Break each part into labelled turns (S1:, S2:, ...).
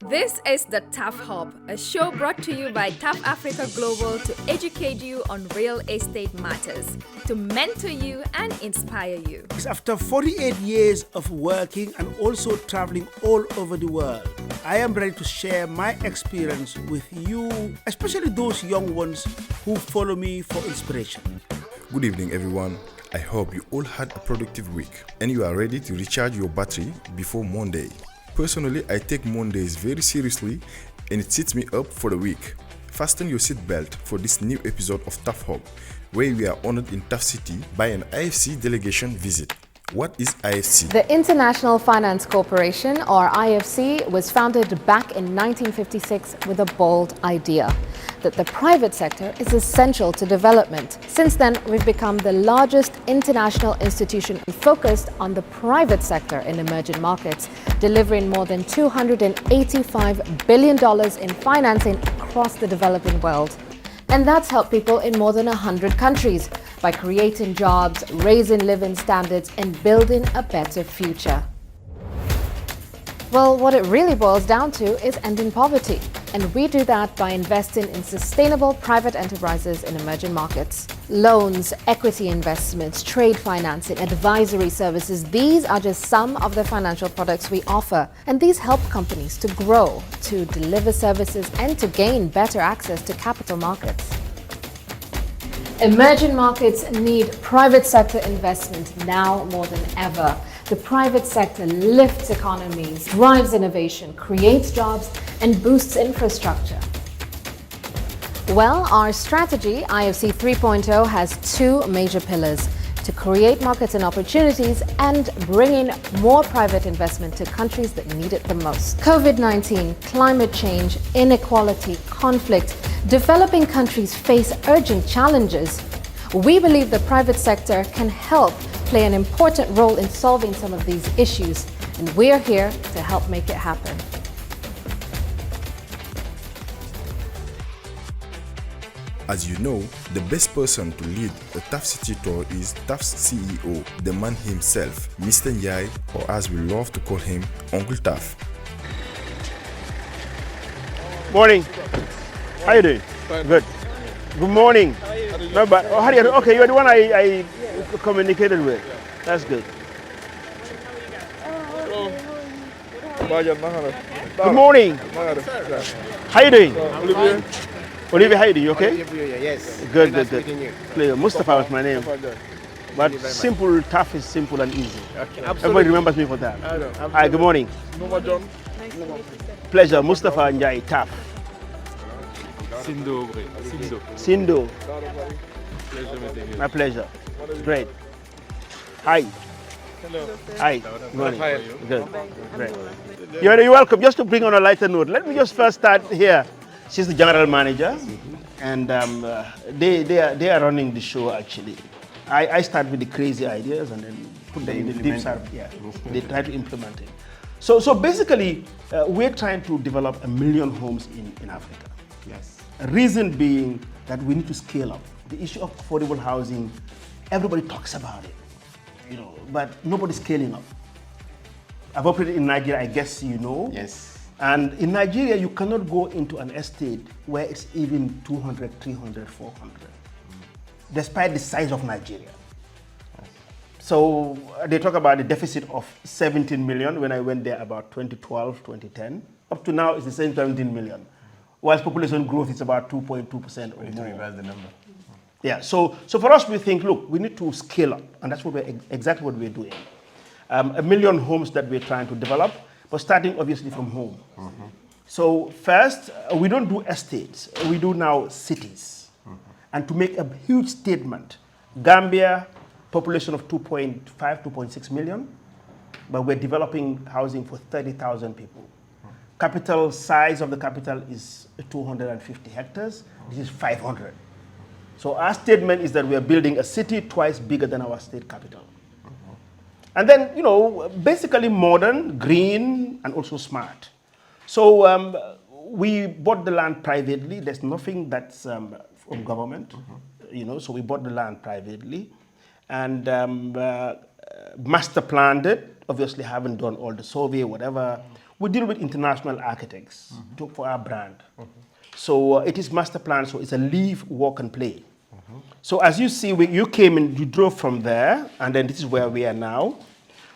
S1: This is the TAF Hub, a show brought to you by TAF Africa Global to educate you on real estate matters, to mentor you and inspire you.
S2: After 48 years of working and also traveling all over the world, I am ready to share my experience with you, especially those young ones who follow me for inspiration.
S3: Good evening, everyone. I hope you all had a productive week and you are ready to recharge your battery before Monday. Personally, I take Mondays very seriously and it sets me up for the week. Fasten your seatbelt for this new episode of TAF Hub, where we are honored in TAF City by an IFC delegation visit. What is IFC?
S4: The International Finance Corporation, or IFC, was founded back in 1956 with a bold idea that the private sector is essential to development. Since then, we've become the largest international institution focused on the private sector in emerging markets, delivering more than $285 billion in financing across the developing world. And that's helped people in more than 100 countries by creating jobs, raising living standards, and building a better future. Well, what it really boils down to is ending poverty. And we do that by investing in sustainable private enterprises in emerging markets. Loans, equity investments, trade financing, advisory services, these are just some of the financial products we offer. And these help companies to grow, to deliver services, and to gain better access to capital markets. Emerging markets need private sector investment now more than ever. The private sector lifts economies, drives innovation, creates jobs, and boosts infrastructure. Well, our strategy, IFC 3.0, has two major pillars: to create markets and opportunities and bring in more private investment to countries that need it the most. COVID-19, climate change, inequality, conflict, developing countries face urgent challenges. We believe the private sector can help play an important role in solving some of these issues, and we're here to help make it happen.
S3: As you know, the best person to lead a TAF City tour is TAF's CEO, the man himself, Mr. Njie, or as we love to call him, Uncle TAF.
S2: Morning. How you doing?
S5: Fine.
S2: Good. Good morning. No, but how do you? Okay, you're the one I communicated with. That's good.
S5: Bajen
S2: Good morning. How you doing?
S5: Olivier.
S2: Olivier, how you doing? You okay?
S6: Olivier Buyoya, yes.
S2: Good,
S6: Nice
S2: good, good.
S6: meeting you.
S2: Pleasure. Mustapha was my name. But
S6: very much.
S2: simple, tough is simple and easy.
S6: Okay.
S2: Everybody remembers me for that. Hi, good morning.
S5: Nouma Dione.
S2: Pleasure. Mustapha Njie, TAF.
S5: Cyndo Obre.
S2: Cyndo.
S5: Pleasure meeting you.
S2: My pleasure. Great. Hi.
S5: Hello.
S2: Hi. Good morning.
S5: Rafael.
S2: Good. Great. You're welcome. Just to bring on a lighter note, let me just first start here. She's the general manager, and they are running the show actually. I start with the crazy ideas and then put them in the deep side. Yeah, they try to implement it. So basically, we're trying to develop 1 million homes in Africa.
S6: Yes.
S2: Reason being that we need to scale up. The issue of affordable housing, everybody talks about it, but nobody's scaling up. I've operated in Nigeria, I guess you know.
S6: Yes.
S2: And in Nigeria, you cannot go into an estate where it's even 200, 300, 400, despite the size of Nigeria. So they talk about the deficit of 17 million when I went there about 2012, 2010. Up to now, it's the same 17 million. Whilst population growth is about 2.2% or
S6: We need to
S2: more.
S6: reverse the number.
S2: Yeah, so for us, we think, look, we need to scale up, and that's exactly what we're doing. 1 million homes that we're trying to develop, but starting obviously from home. So first, we don't do estates, we do now cities. And to make a huge statement, Gambia, population of 2.5, 2.6 million, but we're developing housing for 30,000 people. Capital size of the capital is 250 hectares, this is 500. So our statement is that we are building a city twice bigger than our state capital. And then, basically modern, green, and also smart. So we bought the land privately. There's nothing that's from government, so we bought the land privately. And master planned it, obviously haven't done all the survey, whatever. We deal with international architects for our brand. So it is master plan, so it's a live, walk, and play. So as you see, you came in, you drove from there, and then this is where we are now.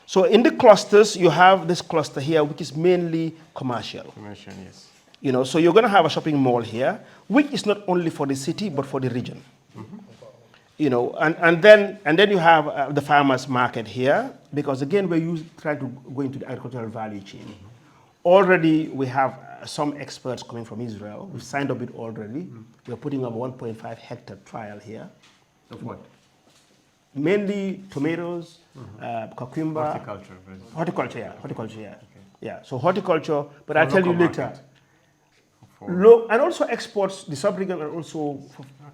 S2: So in the clusters, you have this cluster here, which is mainly commercial.
S6: Commercial, yes.
S2: You know, so you're going to have a shopping mall here, which is not only for the city, but for the region. You know, and then you have the farmers market here, because again, we're trying to go into the agricultural value chain. Already, we have some experts coming from Israel. We've signed up it already. We're putting up a 1.5 hectare trial here.
S6: Of what?
S2: Mainly tomatoes, cucumber.
S6: Horticulture.
S2: Horticulture, yeah. Horticulture, yeah.
S6: Okay.
S2: Yeah, so horticulture, but I'll tell you
S6: local
S2: later.
S6: market.
S2: And also exports, the sub-region, and also,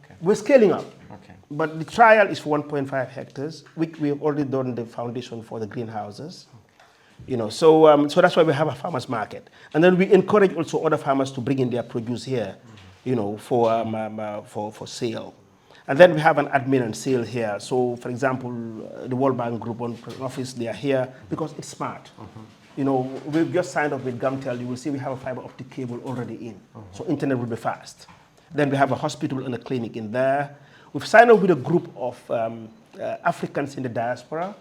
S6: Okay.
S2: we're scaling up.
S6: Okay.
S2: But the trial is for 1.5 hectares. We have already done the foundation for the greenhouses. You know, so that's why we have a farmers market. And then we encourage also other farmers to bring in their produce here, you know, for sale. And then we have an admin and sale here. So, for example, the World Bank Group office, they are here because it's smart. You know, we've just signed up with Gamtel. You will see we have a fiber optic cable already in. So internet will be fast. Then we have a hospital and a clinic in there. We've signed up with a group of Africans in the diaspora,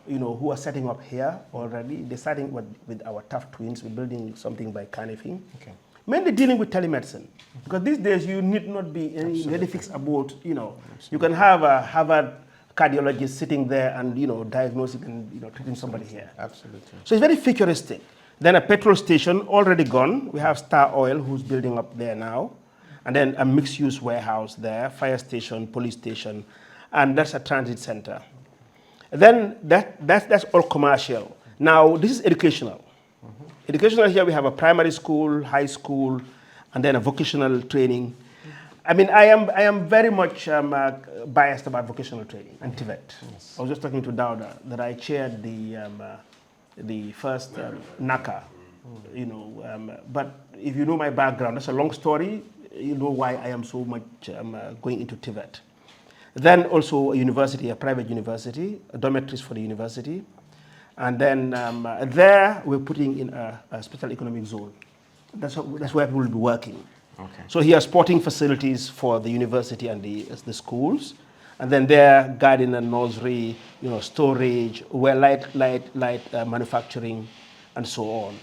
S2: you know, who are setting up here already. They're starting with our TAF twins. We're building something by Canifing. Okay. Mainly dealing with telemedicine. Because these days you need not be any very fixed about, you know. You can have a Harvard cardiologist sitting there and, you know, diagnosing and, you know, treating somebody here.
S6: Absolutely.
S2: So it's very futuristic. Then a petrol station already gone. We have Star Oil who's building up there now. And then a mixed-use warehouse there, fire station, police station, and that's a transit center. Then that's all commercial. Now, this is educational. Educational here, we have a primary school, high school, and then a vocational training. I mean, I am very much biased about vocational training and TVET. Yes. I was just talking to Dauda that I chaired the first NACA, you know, but if you know my background, that's a long story. You know why I am so much going into TVET. Then also a university, a private university, dormitories for the university. And then there we're putting in a special economic zone. That's where people will be working.
S6: Okay.
S2: So here are sporting facilities for the university and the schools. And then there, garden and nursery, you know, storage, light manufacturing, and so on.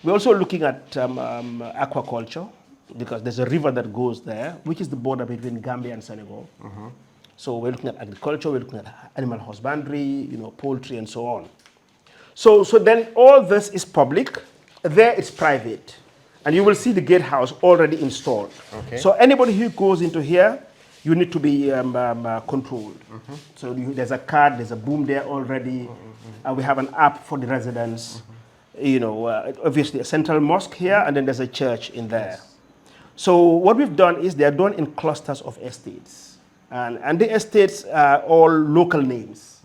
S2: We're also looking at aquaculture, because there's a river that goes there, which is the border between Gambia and Senegal. So we're looking at agriculture, we're looking at animal husbandry, you know, poultry, and so on. So then all this is public. There it's private. And you will see the gatehouse already installed. Okay. So anybody who goes into here, you need to be controlled. So there's a card, there's a boom there already. And we have an app for the residents. You know, obviously a central mosque here, and then there's a church in there. Yes. So what we've done is they're done in clusters of estates. And the estates are all local names.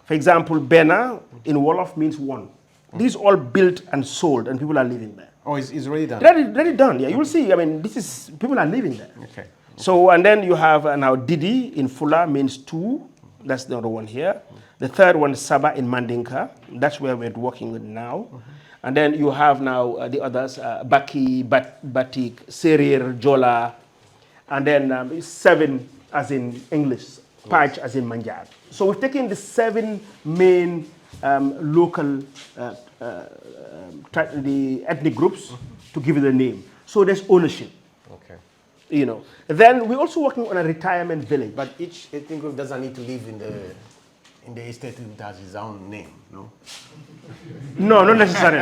S2: For example, Benna in Wolof means one. These all built and sold, and people are living there.
S6: Oh, it's already done?
S2: Ready done, yeah. You will see, I mean, people are living there.
S6: Okay.
S2: So, and then you have now Didi in Fula means two. That's the other one here. The third one is Saba in Mandinka. That's where we're working with now. And then you have now the others, Baki, Batik, Serir, Jola, and then 7 as in English, Pach as in Manjak. So we've taken the 7 main local the ethnic groups to give it a name. So there's ownership.
S6: Okay.
S2: You know. Then we're also working on a retirement village.
S6: But each ethnic group doesn't need to live in the estate that has its own name, no?
S2: No, not necessarily.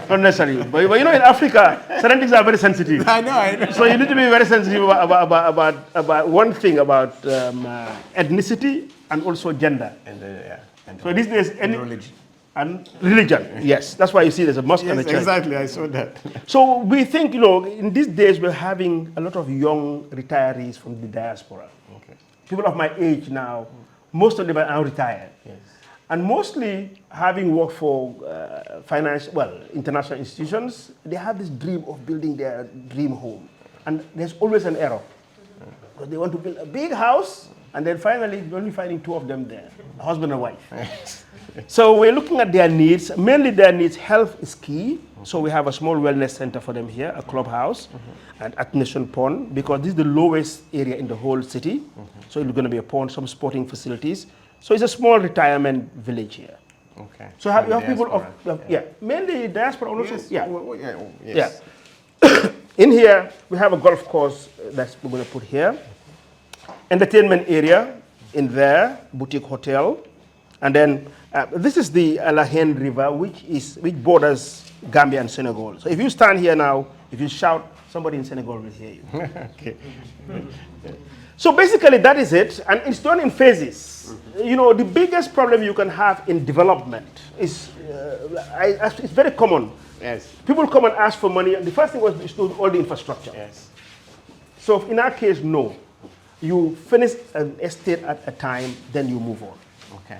S2: Not necessarily. But you know, in Africa, certain things are very sensitive.
S6: I know.
S2: So you need to be very sensitive about one thing, about ethnicity and also gender.
S6: And
S2: so these days,
S6: religion.
S2: And religion, yes. That's why you see there's a mosque and a church.
S6: Exactly, I saw that.
S2: So we think, you know, in these days we're having a lot of young retirees from the diaspora.
S6: Okay.
S2: People of my age now, most of them are now retired.
S6: Yes.
S2: And mostly having worked for international institutions, they have this dream of building their dream home. And there's always an error. Because they want to build a big house, and then finally you're only finding 2 of them there, a husband and wife. So we're looking at their needs. Mainly their needs, health is key. So we have a small wellness center for them here, a clubhouse, and at Nation Pond, because this is the lowest area in the whole city. So it's going to be a pond, some sporting facilities. So it's a small retirement village here.
S6: Okay.
S2: So you have people of, mainly diaspora also.
S6: Yes.
S2: Yeah.
S6: Yes.
S2: Yeah. In here, we have a golf course that we're going to put here. Entertainment area in there, boutique hotel. And then this is the Alahen River, which borders Gambia and Senegal. So if you stand here now, if you shout, somebody in Senegal will hear you.
S6: Okay.
S2: So basically that is it, and it's done in phases. You know, the biggest problem you can have in development is, it's very common.
S6: Yes.
S2: People come and ask for money, and the first thing was to do all the infrastructure.
S6: Yes.
S2: So in our case, no. You finish an estate at a time, then you move on.
S6: Okay.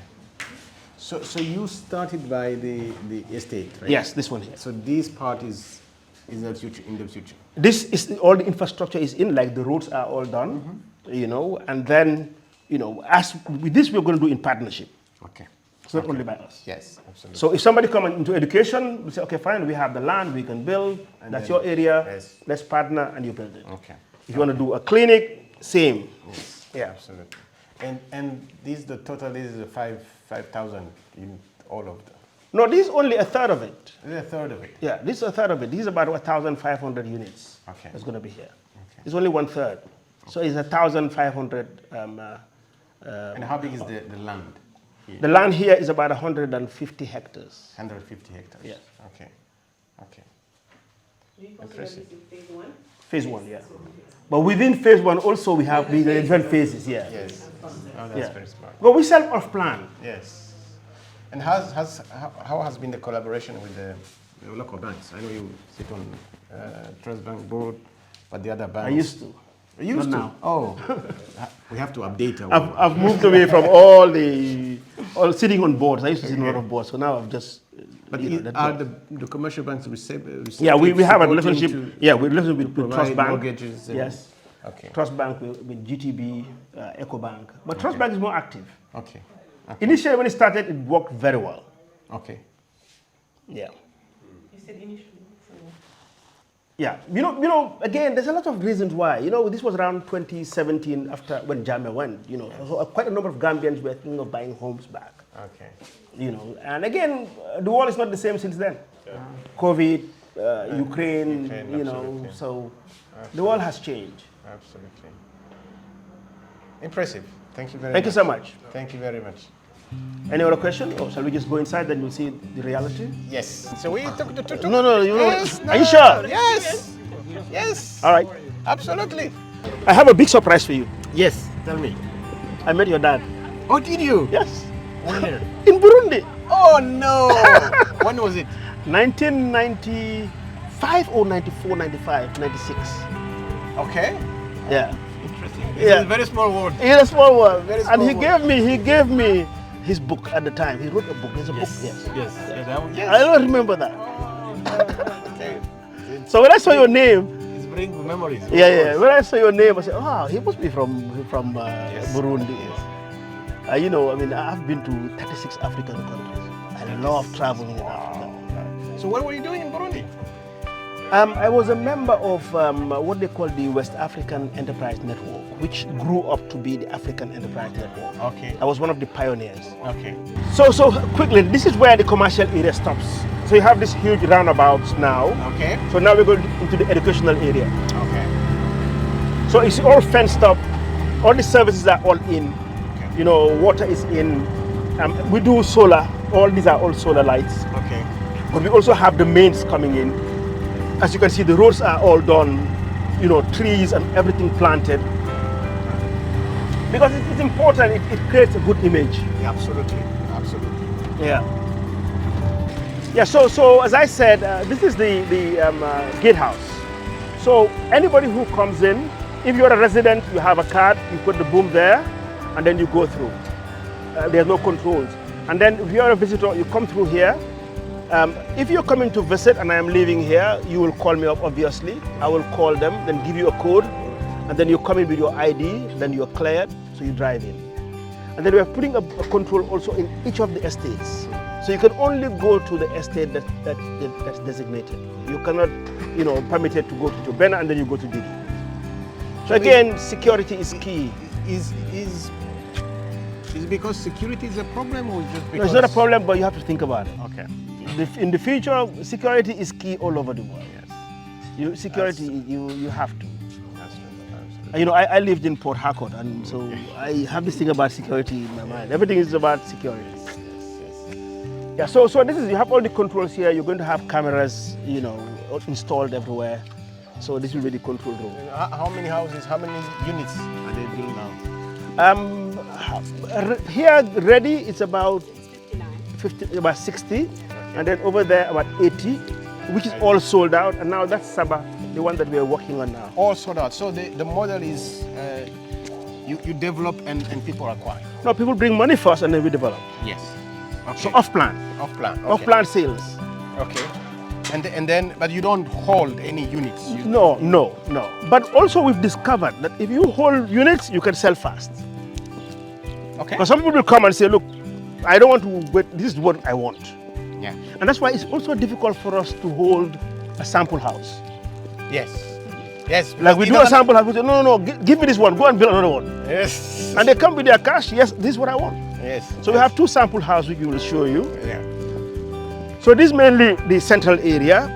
S6: So you started by the estate, right?
S2: Yes, this one here.
S6: So this part is in the future.
S2: This is all the infrastructure is in, like the roads are all done, you know, and then, you know, as with this we're going to do in partnership.
S6: Okay.
S2: It's not only by us.
S6: Yes, absolutely.
S2: So if somebody comes into education, we say, okay, fine, we have the land, we can build,
S6: And
S2: that's
S6: then-
S2: your area,
S6: yes.
S2: let's partner and you build it.
S6: Okay.
S2: If you want to do a clinic, same.
S6: Yes.
S2: Yeah.
S6: Absolutely. And this the total is 5,000 in all of them.
S2: No, this is only a third of it.
S6: This is a third of it.
S2: Yeah, this is a third of it. This is about 1,500 units.
S6: Okay.
S2: That's going to be here.
S6: Okay.
S2: It's only one third. So it's 1,500.
S6: And how big is the land here?
S2: The land here is about 150 hectares.
S6: 150 hectares.
S2: Yes.
S6: Okay. Okay.
S7: Do you consider this in phase one?
S2: Phase one, yeah. But within phase one also we have the different phases, yeah.
S6: Yes. Oh, that's
S2: Yeah.
S6: very smart.
S2: But we sell off plan.
S6: Yes. And how has been the collaboration with the local banks? I know you sit on Trust Bank board, but the other banks.
S2: I used to.
S6: You used
S2: Not
S6: to?
S2: now.
S6: Oh, we have to update our.
S2: I've moved away from all sitting on boards. I used to sit on a lot of boards, so now I've just.
S6: But are the commercial banks receptive?
S2: Yeah, we have a
S6: supporting
S2: relationship.
S6: to
S2: We relationship with
S6: provide
S2: Trust Bank.
S6: mortgages and-
S2: Yes.
S6: Okay.
S2: Trust Bank with GTB, EcoBank. But Trust Bank is more active.
S6: Okay.
S2: Initially, when it started, it worked very well.
S6: Okay.
S2: Yeah.
S7: You said initially. So
S2: Yeah. You know, again, there's a lot of reasons why. You know, this was around 2017 after when Jammeh went. You know, so quite a number of Gambians were thinking of buying homes back.
S6: Okay.
S2: You know, and again, the world is not the same since then. COVID, Ukraine, you know,
S6: absolutely.
S2: so the world has changed.
S6: Absolutely. Impressive. Thank you very much.
S2: Thank you so much.
S6: Thank you very much.
S2: Any other question, or shall we just go inside, then you'll see the reality?
S6: Yes. So we took the tuk-tuk.
S2: No, you know.
S6: Yes,
S2: Are you sure?
S6: Yes. Yes.
S2: All right.
S6: Absolutely.
S2: I have a big surprise for you.
S6: Yes. Tell me.
S2: I met your dad.
S6: Oh, did you?
S2: Yes.
S6: Where?
S2: In Burundi.
S6: Oh no. When was it?
S2: 1995 or 94, 95, 96.
S6: Okay.
S2: Yeah.
S6: Interesting.
S2: Yeah.
S6: It's a very small world.
S2: In a small world.
S6: Very
S2: And he
S6: small
S2: gave me his book at the time. He wrote a book. There's a book. Yes.
S6: Yes.
S2: I don't remember that.
S6: Okay.
S2: So when I saw your name,
S6: It's bringing memories.
S2: yeah. When I saw your name, I said, oh, he must be from Burundi. You know, I mean, I've been to 36 African countries. I love traveling in Africa.
S6: So what were you doing in Burundi?
S2: I was a member of what they call the West African Enterprise Network, which grew up to be the African Enterprise Network.
S6: Okay.
S2: I was one of the pioneers.
S6: Okay.
S2: So quickly, this is where the commercial area stops. So you have this huge roundabouts now.
S6: Okay.
S2: So now we're going into the educational area.
S6: Okay.
S2: So it's all fenced up. All the services are all in.
S6: Okay.
S2: You know, water is in. We do solar. All these are all solar lights.
S6: Okay.
S2: But we also have the mains coming in. As you can see, the roads are all done. You know, trees and everything planted. Because it's important. It creates a good image.
S6: Yeah, absolutely. Absolutely.
S2: Yeah. Yeah. So as I said, this is the gatehouse. So anybody who comes in, if you're a resident, you have a card. You put the boom there, and then you go through. There's no controls. And then if you're a visitor, you come through here. If you're coming to visit and I am leaving here, you will call me up, obviously. I will call them, then give you a code, and then you come in with your ID, then you're cleared, so you drive in. And then we are putting a control also in each of the estates. So you can only go to the estate that's designated. You cannot, permitted to go to Benna and then you go to Didi. So again, security is key.
S6: Is it because security is a problem, or just because?
S2: No, it's not a problem, but you have to think about it.
S6: Okay.
S2: In the future, security is key all over the world.
S6: Yes.
S2: Security, you have to.
S6: That's true.
S2: I lived in Port Harcourt, and so I have this thing about security in my mind. Everything is about security. Yeah. So this is, you have all the controls here. You're going to have cameras, installed everywhere. So this will be the control room.
S6: How many houses? How many units are they building now?
S2: Here ready, it's about 60, and then over there about 80, which is all sold out. And now that's Saba, the one that we are working on now.
S6: All sold out. So the model is you develop and people acquire.
S2: No, people bring money first and then we develop.
S6: Yes. Okay.
S2: So off plan.
S6: Off plan. Okay.
S2: Off plan sales.
S6: Okay. And then, but you don't hold any units.
S2: No. But also we've discovered that if you hold units, you can sell fast.
S6: Okay.
S2: Because some people will come and say, look, I don't want to wait, this is what I want.
S6: Yeah.
S2: And that's why it's also difficult for us to hold a sample house.
S6: Yes. Yes.
S2: Like we do a sample house, we say, no, give me this one, go and build another one.
S6: Yes.
S2: And they come with their cash, yes, this is what I want.
S6: Yes.
S2: So we have 2 sample houses which we will show you.
S6: Yeah.
S2: So this is mainly the central area,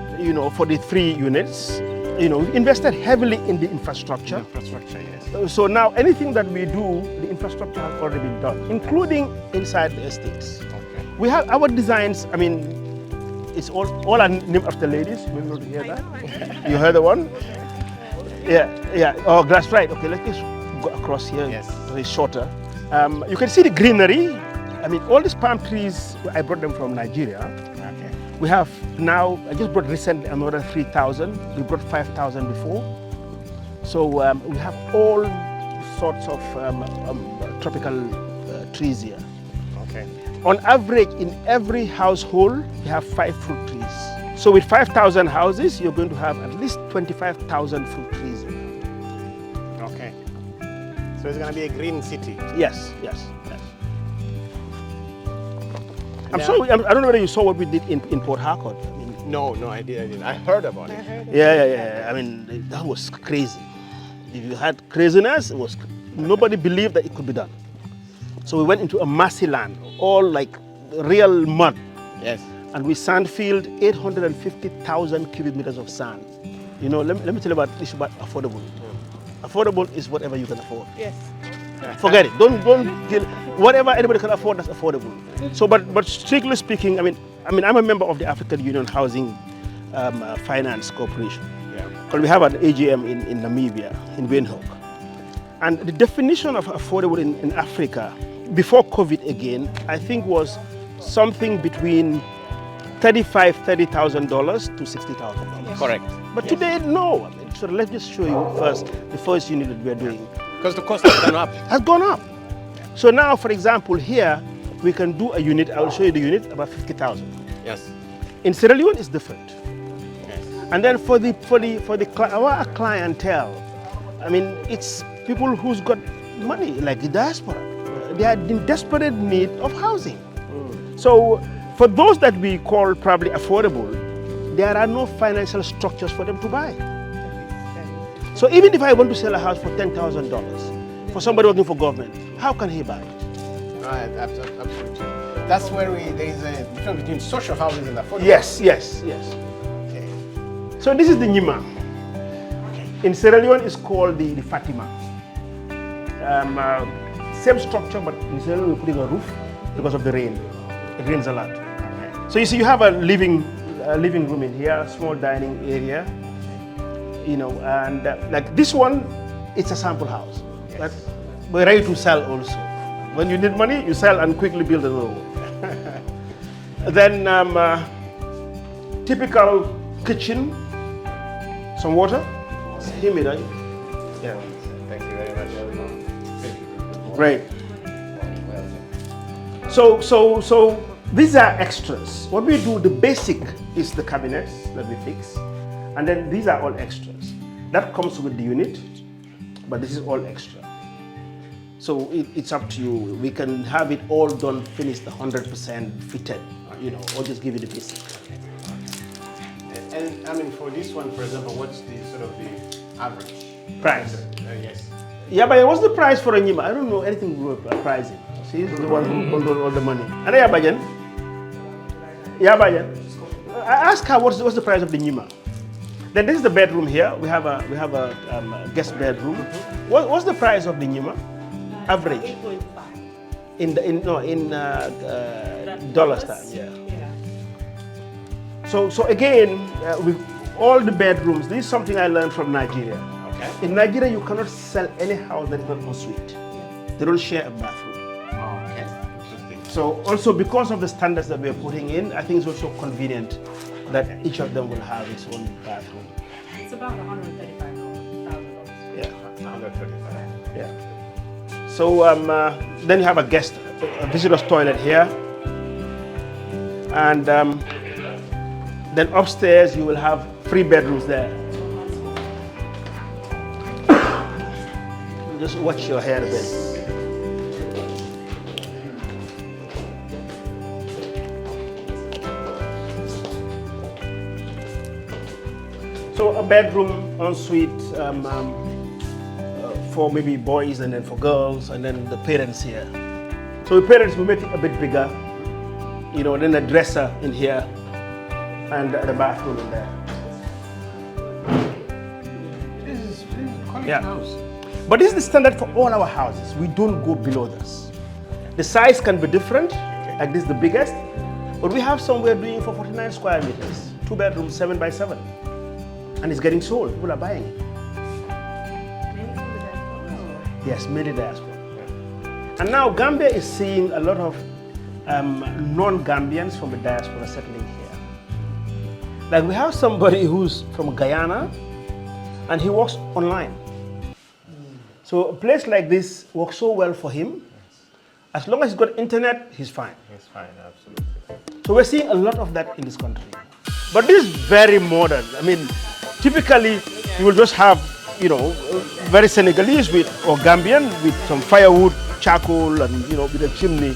S2: for the 3 units. We invested heavily in the infrastructure.
S6: Infrastructure, yes.
S2: So now anything that we do, the infrastructure has already been done, including inside the estates.
S6: Okay.
S2: We have our designs, it's all are named after ladies. We're going to hear that. You heard the one? Yeah. Oh, that's right. Okay, let's just go across here.
S6: Yes.
S2: It's shorter. You can see the greenery. All these palm trees, I brought them from Nigeria.
S6: Okay.
S2: We have now, I just brought recently another 3,000. We brought 5,000 before. So we have all sorts of tropical trees here.
S6: Okay.
S2: On average, in every household, you have 5 fruit trees. So with 5,000 houses, you're going to have at least 25,000 fruit trees here.
S6: Okay. So it's going to be a green city.
S2: Yes. I don't know whether you saw what we did in Port Harcourt.
S6: No, I didn't. I heard about it.
S2: Yeah. That was crazy. If you had craziness, nobody believed that it could be done. So we went into a massy land, all like real mud.
S6: Yes.
S2: And we sand filled 850,000 cubic meters of sand. Let me tell you about this about affordable. Affordable is whatever you can afford.
S7: Yes.
S2: Forget it. Don't deal. Whatever anybody can afford, that's affordable. So, but strictly speaking, I'm a member of the African Union Housing Finance Corporation.
S6: Yeah.
S2: Because we have an AGM in Namibia, in Windhoek. And the definition of affordable in Africa, before COVID again, I think was something between $30,000 to $60,000.
S6: Correct.
S2: But today, no. So let's just show you first the first unit that we are doing.
S6: Because the cost has gone up.
S2: Has gone up. So now, for example, here we can do a unit. I will show you the unit about 50,000.
S6: Yes.
S2: In Sierra Leone, it's different.
S6: Yes.
S2: And then for our clientele, it's people who's got money, like the diaspora. They are in desperate need of housing. So for those that we call probably affordable, there are no financial structures for them to buy. So even if I want to sell a house for $10,000 for somebody working for government, how can he buy it?
S6: Right, absolutely. That's where there is a difference between social housing and affordable.
S2: Yes.
S6: Okay.
S2: So this is the Nyima. In Sierra Leone, it's called the Fatima. Same structure, but in Sierra Leone, we're putting a roof because of the rain. It rains a lot.
S6: Okay.
S2: So you see, you have a living room in here, a small dining area. And like this one, it's a sample house.
S6: Yes.
S2: But we're ready to sell also. When you need money, you sell and quickly build another one. Then typical kitchen, some water. Humid, yeah.
S6: Thank you very much.
S2: Great. So these are extras. What we do, the basic is the cabinets that we fix. And then these are all extras. That comes with the unit, but this is all extra. So it's up to you. We can have it all done, finished, 100% fitted. or just give you the basic.
S6: And I mean, for this one, for example, what's the sort of the average
S2: Price.
S6: Yes.
S2: Yeah, but what's the price for a Njie? I don't know anything about pricing. See, the one who controls all the money. And yeah, Bajen. Yeah, Bajen. I asked her what's the price of the Njie. Then this is the bedroom here. We have a guest bedroom. What's the price of the Njie? Average.
S7: 8.5.
S2: In dollars time. Yeah. So again, with all the bedrooms, this is something I learned from Nigeria.
S6: Okay.
S2: In Nigeria, you cannot sell any house that is not en suite. They don't share a bathroom.
S6: Okay. Interesting.
S2: So also because of the standards that we are putting in, I think it's also convenient that each of them will have its own bathroom.
S7: It's about $135,000.
S2: Yeah.
S6: 135.
S2: Yeah. So then you have a visitor's toilet here, and then upstairs you will have 3 bedrooms there. Just watch your hair a bit. So a bedroom ensuite for maybe boys and then for girls and then the parents here. So the parents will make it a bit bigger, then a dresser in here and the bathroom in there.
S6: This is quality
S2: Yeah.
S6: house.
S2: But this is the standard for all our houses. We don't go below this. The size can be different, like this is the biggest, but we have some we're doing for 49 square meters, 2 bedrooms, 7 by 7. And it's getting sold, people are buying it. Yes, mainly diaspora. And now Gambia is seeing a lot of non-Gambians from the diaspora settling here. Like we have somebody who's from Guyana and he works online. So a place like this works so well for him. As long as he's got internet, he's fine.
S6: It's fine, absolutely.
S2: So we're seeing a lot of that in this country. But this is very modern. I mean, typically you will just have, very Senegalese or Gambian with some firewood, charcoal, and with a chimney.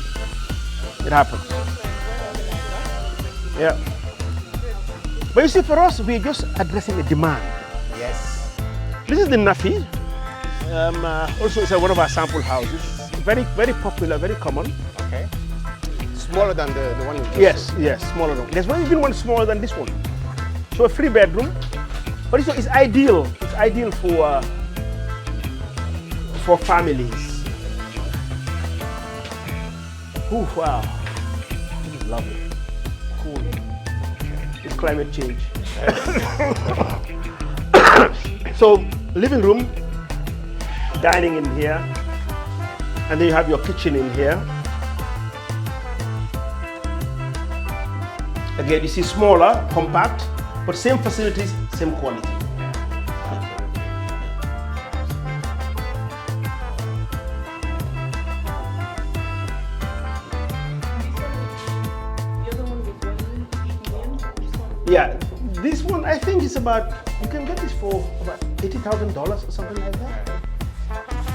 S2: It happens. Yeah. But you see, for us, we're just addressing a demand.
S6: Yes.
S2: This is the Nafi. Also, it's one of our sample houses. Very, very popular, very common.
S6: Okay. Smaller than the one you just
S2: Yes, smaller than. There's even one smaller than this one. So a 3 bedroom, but it's ideal. It's ideal for families. Ooh, wow, this is lovely, cool. It's climate change. So living room, dining in here, and then you have your kitchen in here. Again, you see smaller, compact, but same facilities, same quality. Yeah, this one I think is about, you can get this for about $80,000 or something like that.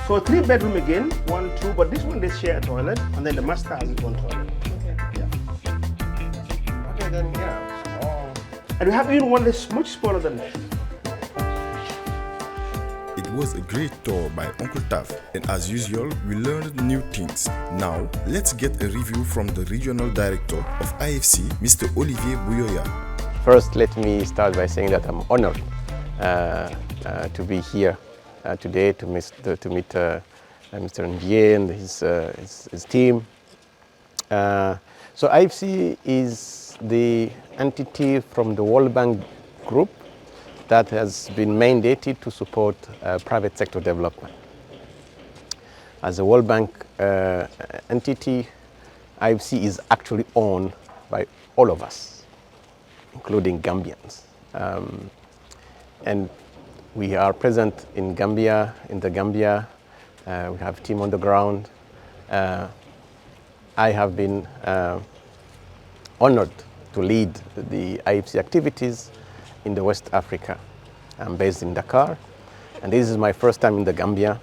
S2: So a 3 bedroom again, 1, 2, but this one they share a toilet, and then the master has his own toilet.
S6: Okay, then yeah. Small.
S2: And we have even one that's much smaller than that.
S3: It was a great tour by Uncle TAF, and as usual, we learned new things. Now, let's get a review from the Regional Director of IFC, Mr. Olivier Buyoya.
S8: First, let me start by saying that I'm honored to be here today to meet Mr. Njie and his team. So IFC is the entity from the World Bank Group that has been mandated to support private sector development. As a World Bank entity, IFC is actually owned by all of us, including Gambians. And we are present in Gambia, we have a team on the ground. I have been honored to lead the IFC activities in the West Africa. I'm based in Dakar, and this is my first time in the Gambia.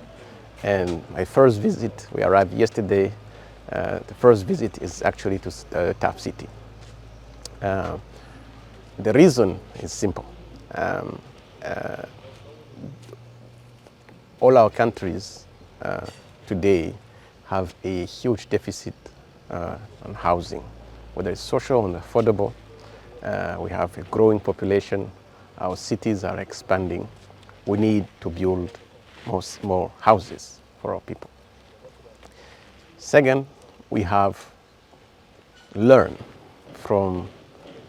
S8: And my first visit, we arrived yesterday, the first visit is actually to TAF City. The reason is simple. All our countries today have a huge deficit on housing, whether it's social and affordable. We have a growing population. Our cities are expanding. We need to build more houses for our people. Second, we have learned from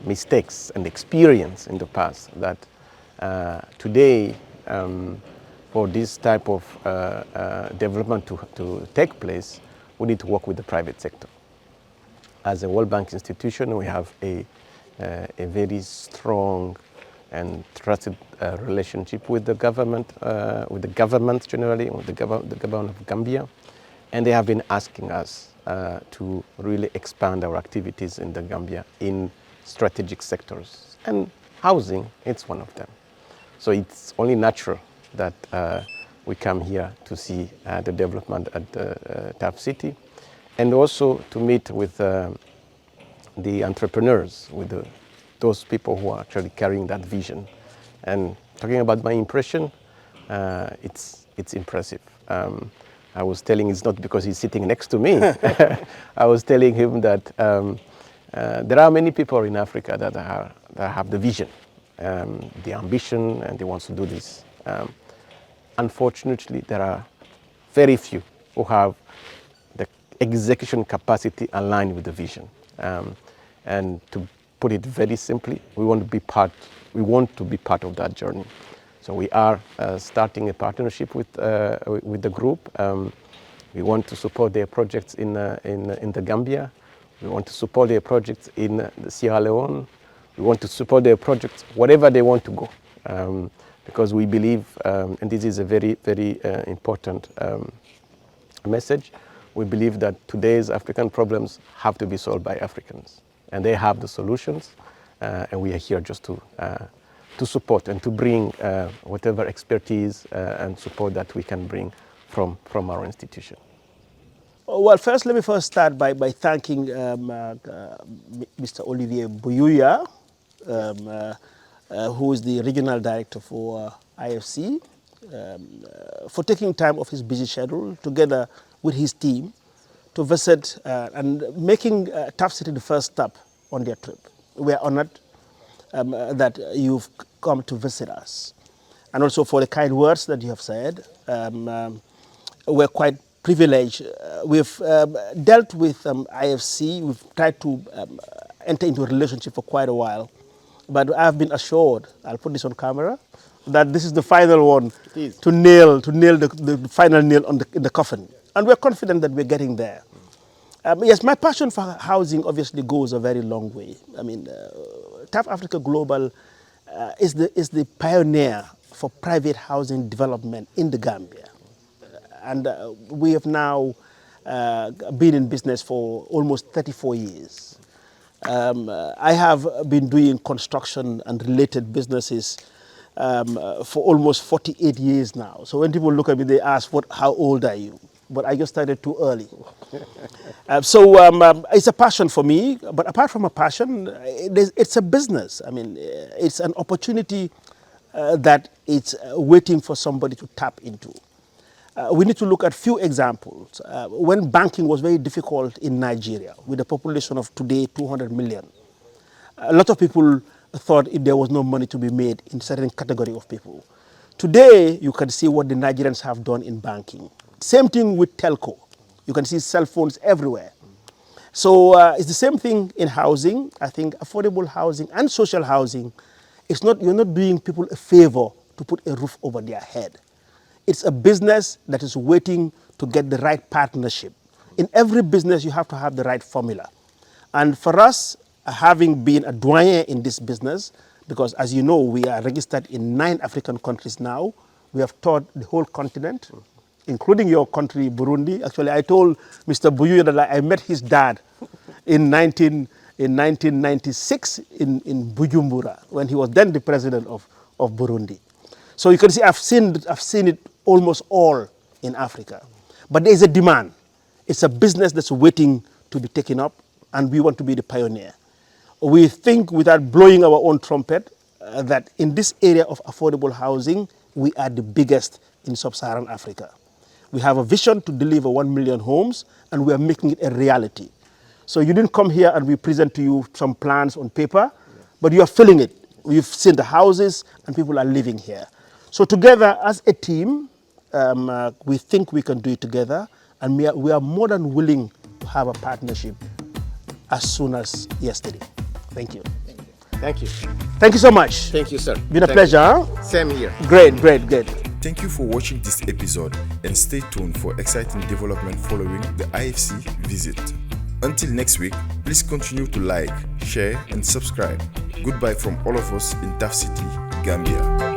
S8: mistakes and experience in the past that today, for this type of development to take place, we need to work with the private sector. As a World Bank institution, we have a very strong and trusted relationship with the government generally, with the government of Gambia, and they have been asking us to really expand our activities in the Gambia in strategic sectors, and housing, it's one of them. So it's only natural that we come here to see the development at TAF City, and also to meet with the entrepreneurs, with those people who are actually carrying that vision. And talking about my impression, it's impressive. I was telling, it's not because he's sitting next to me. I was telling him that there are many people in Africa that have the vision, the ambition, and they want to do this. Unfortunately, there are very few who have the execution capacity aligned with the vision. And to put it very simply, we want to be part of that journey. So we are starting a partnership with the group. We want to support their projects in the Gambia. We want to support their projects in Sierra Leone. We want to support their projects wherever they want to go, because we believe, and this is a very, very important message, we believe that today's African problems have to be solved by Africans, and they have the solutions, and we are here just to support and to bring whatever expertise and support that we can bring from our institution.
S2: Well, first, let me start by thanking Mr. Olivier Buyoya, who is the regional director for IFC, for taking time off his busy schedule together with his team to visit and making TAF City the first stop on their trip. We are honored that you've come to visit us, and also for the kind words that you have said. We're quite privileged. We've dealt with IFC. We've tried to enter into a relationship for quite a while, but I've been assured, I'll put this on camera, that this is the final one to nail the final nail in the coffin. And we're confident that we're getting there. Yes, my passion for housing obviously goes a very long way. I mean, TAF Africa Global is the pioneer for private housing development in the Gambia. And we have now been in business for almost 34 years. I have been doing construction and related businesses for almost 48 years now. So when people look at me, they ask, how old are you? But I just started too early. It's a passion for me, but apart from a passion, it's a business. I mean, it's an opportunity that it's waiting for somebody to tap into. We need to look at few examples. When banking was very difficult in Nigeria, with a population of today 200 million, a lot of people thought there was no money to be made in certain category of people. Today, you can see what the Nigerians have done in banking. Same thing with telco. You can see cell phones everywhere. So it's the same thing in housing. I think affordable housing and social housing, you're not doing people a favor to put a roof over their head. It's a business that is waiting to get the right partnership. In every business, you have to have the right formula. And for us, having been a doyen in this business, because as you know, we are registered in 9 African countries now. We have taught the whole continent, including your country, Burundi. Actually, I told Mr. Buyoya that I met his dad in 1996 in Bujumbura, when he was then the president of Burundi. So you can see I've seen it almost all in Africa. But there is a demand. It's a business that's waiting to be taken up, and we want to be the pioneer. we think, without blowing our own trumpet, that in this area of affordable housing, we are the biggest in sub-Saharan Africa. We have a vision to deliver 1 million homes, and we are making it a reality. So you didn't come here and we present to you some plans on paper, but you are filling it. We've seen the houses, and people are living here. So together, as a team, we think we can do it together, and we are more than willing to have a partnership as soon as yesterday. Thank you.
S6: Thank you.
S2: Thank you so much.
S6: Thank you, sir.
S2: Been a pleasure. Huh?
S6: Same here.
S2: Great.
S3: Thank you for watching this episode, and stay tuned for exciting development following the IFC visit. Until next week, please continue to like, share, and subscribe. Goodbye from all of us in TAF City, Gambia.